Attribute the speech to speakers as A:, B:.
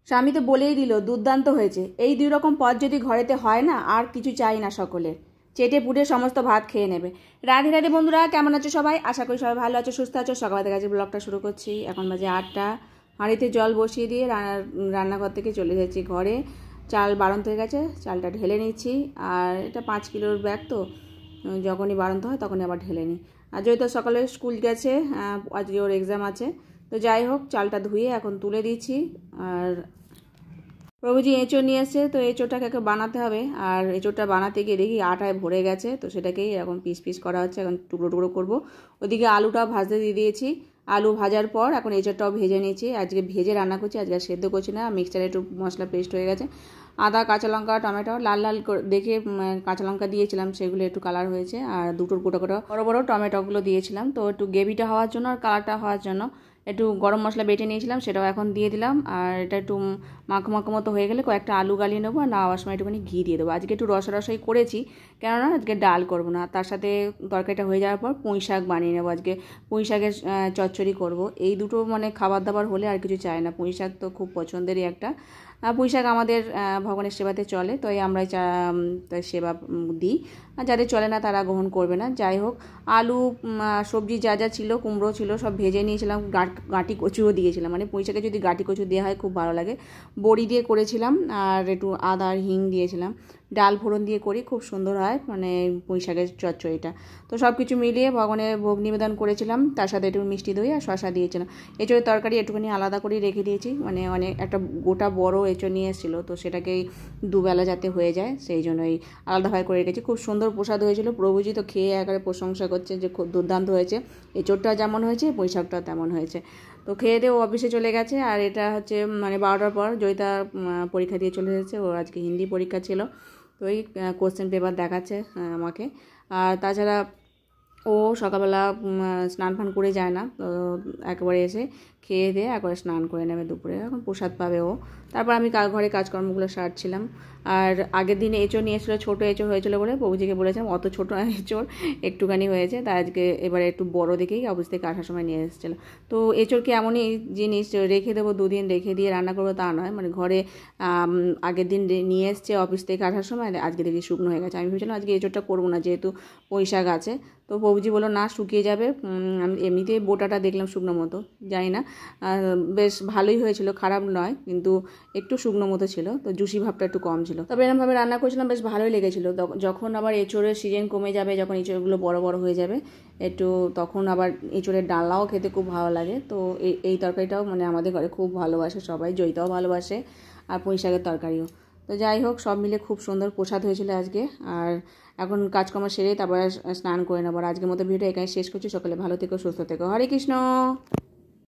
A: স্বামী তো বলেই দিল দুর্দান্ত হয়েছে। এই দুই রকম পদ যদি ঘরেতে হয় না, আর কিছু চাই না সকলের। চেটে পুটে সমস্ত ভাত খেয়ে নেবে। রাধে রাধে বন্ধুরা, কেমন আছো সবাই? আশা করি সবাই ভালো আছো, সুস্থ আছো। সকাল থেকে আজকে ব্লগটা শুরু করছি। এখন বাজে 8টা। হাঁড়িতে জল বসিয়ে দিয়ে রান্নাঘর থেকে চলে যাচ্ছি ঘরে। চাল বাড়ন্ত হয়ে গেছে, চালটা ঢেলে নিচ্ছি। আর এটা 5 কিলোর ব্যাগ, তো যখনই বাড়ন্ত হয় তখনই আবার ঢেলে নিই। আর যেহেতু সকালে স্কুল গেছে, আজকে ওর এক্সাম আছে। তো যাই হোক, চালটা ধুয়ে এখন তুলে দিচ্ছি। আর প্রভুজি এঁচোড় নিয়ে এসছে, তো এঁচোড়টাকে বানাতে হবে। আর এঁচোড়টা বানাতে গিয়ে দেখি আটায় ভরে গেছে, তো সেটাকেই এখন পিস পিস করা হচ্ছে। এখন টুকরো টুকরো করবো। ওদিকে আলুটাও ভাজতে দিয়ে দিয়েছি। আলু ভাজার পর এখন এঁচোড়টাও ভেজে নিয়েছি। আজকে ভেজে রান্না করছি, আজকে সেদ্ধ করছি না। মিক্সচারে একটু মশলা পেস্ট হয়ে গেছে। আদা, কাঁচা লঙ্কা, টমেটো লাল লাল দেখে কাঁচা লঙ্কা দিয়েছিলাম, সেগুলো একটু কালার হয়েছে। আর দুটো গোটা গোটা বড়ো বড়ো টমেটোগুলো দিয়েছিলাম, তো একটু গ্রেভিটা হওয়ার জন্য আর কালারটা হওয়ার জন্য একটু গরম মশলা বেটে নিয়েছিলাম, সেটাও এখন দিয়ে দিলাম। আর এটা একটু মাখো মাখো মতো হয়ে গেলে কয়েকটা আলু গালিয়ে নেবো। আর নাওয়ার সময় একটুখানি ঘি দিয়ে দেবো। আজকে একটু রসাই করেছি, কেননা আজকে ডাল করবো না। তার সাথে তরকারিটা হয়ে যাওয়ার পর পুঁই শাক বানিয়ে নেবো। আজকে পুঁই শাকের চচ্চড়ি করবো। এই দুটো মানে খাবার দাবার হলে আর কিছু চাই না। পুঁই শাক তো খুব পছন্দেরই একটা। পুঁই শাক আমাদের ভগবানের সেবাতে চলে, তো এই আমরাই সেবা দিই। আর যাদের চলে না তারা গ্রহণ করবে না। যাই হোক, আলু সবজি যা যা ছিল, কুমড়ো ছিল, সব ভেজে নিয়েছিলাম। গাঁটি কচুও দিয়েছিলাম, মানে পুঁই শাকে যদি গাঁটি কচু দেওয়া হয় খুব ভালো লাগে। বড়ি দিয়ে করেছিলাম, আর একটু আদা আর হিং দিয়েছিলাম। ডাল ফোড়ন দিয়ে করি, খুব সুন্দর হয় মানে পুঁই শাকের চচ্চড়িটা। তো সব কিছু মিলিয়ে ভগবানের ভোগ নিবেদন করেছিলাম। তার সাথে একটু মিষ্টি দই আর শসা দিয়েছিলাম। এঁচোড়ের তরকারি একটুখানি আলাদা করে রেখে দিয়েছি, মানে অনেক একটা গোটা বড় এঁচোড় নিয়ে এসেছিলো, তো সেটাকেই দুবেলা যাতে হয়ে যায় সেই জন্যই আলাদাভাবে করে রেখেছি। খুব সুন্দর প্রসাদ হয়েছিল। প্রভুজি তো খেয়ে একেবারে প্রশংসা করছে যে খুব দুর্দান্ত হয়েছে। এঁচোড়টা যেমন হয়েছে, পুঁই শাকটাও তেমন হয়েছে। তো খেয়ে দিয়ে ও অফিসে চলে গেছে। আর এটা হচ্ছে মানে 12টার পর জয়িতা পরীক্ষা দিয়ে চলে এসেছে। ওর আজকে হিন্দি পরীক্ষা ছিল, তো এই কোশ্চেন পেপার দেখাচ্ছে আমাকে। আর তাছাড়া ও সকালবেলা স্নান ফান করে যায় না, তো একেবারে এসে খেয়ে দিয়ে একবারে স্নান করে নেবে দুপুরে। এখন প্রসাদ পাবে ও। তারপর আমি ঘরে কাজকর্মগুলো সারছিলাম। আর আগের দিনে এঁচোড় নিয়ে এসেছিলো, ছোটো এঁচোড় হয়েছিল বলে প্রভুজিকে বলেছিলাম অত ছোটো এঁচোড়, একটুখানি হয়েছে, তাই আজকে এবারে একটু বড় দেখেই অফিস থেকে আসার সময় নিয়ে এসেছিলো। তো এঁচোড় কি এমনই জিনিস, রেখে দেবো 2 দিন রেখে দিয়ে রান্না করবো তা নয়। মানে ঘরে আগের দিন নিয়ে এসছে অফিস থেকে আসার সময়, আজকে দেখি শুকনো হয়ে গেছে। আমি ভেবেছিলাম আজকে এঁচোড়টা করবো না, যেহেতু পুঁই শাক আছে। তো প্রভুজি বললো না, শুকিয়ে যাবে। আমি এমনিতেই বোটাটা দেখলাম শুকনো মতো, জানি না, বেশ ভালোই হয়েছিল, খারাপ নয়, কিন্তু একটু শুকনো মতো ছিল, তো জুসি ভাবটা একটু কম ছিল। তবে এরকমভাবে রান্না করেছিলাম, বেশ ভালোই লেগেছিলো। যখন আবার এঁচোড়ের সিজন কমে যাবে, যখন এঁচোড়গুলো বড় বড় হয়ে যাবে একটু, তখন আবার এঁচোড়ের ডালনাও খেতে খুব ভালো লাগে। তো এই তরকারিটাও মানে আমাদের ঘরে খুব ভালোবাসে সবাই, জয়িতাও ভালোবাসে, আর পুঁই শাকের তরকারিও। তো যাই হোক, সব মিলে খুব সুন্দর প্রসাদ হয়েছিল আজকে। আর এখন কাজকর্ম সেরে তারপরে স্নান করে নেবো। আর আজকের মতো ভিডিওটা এখানে শেষ করছি। সকালে ভালো থেকো, সুস্থ থেকো। হরে কৃষ্ণ।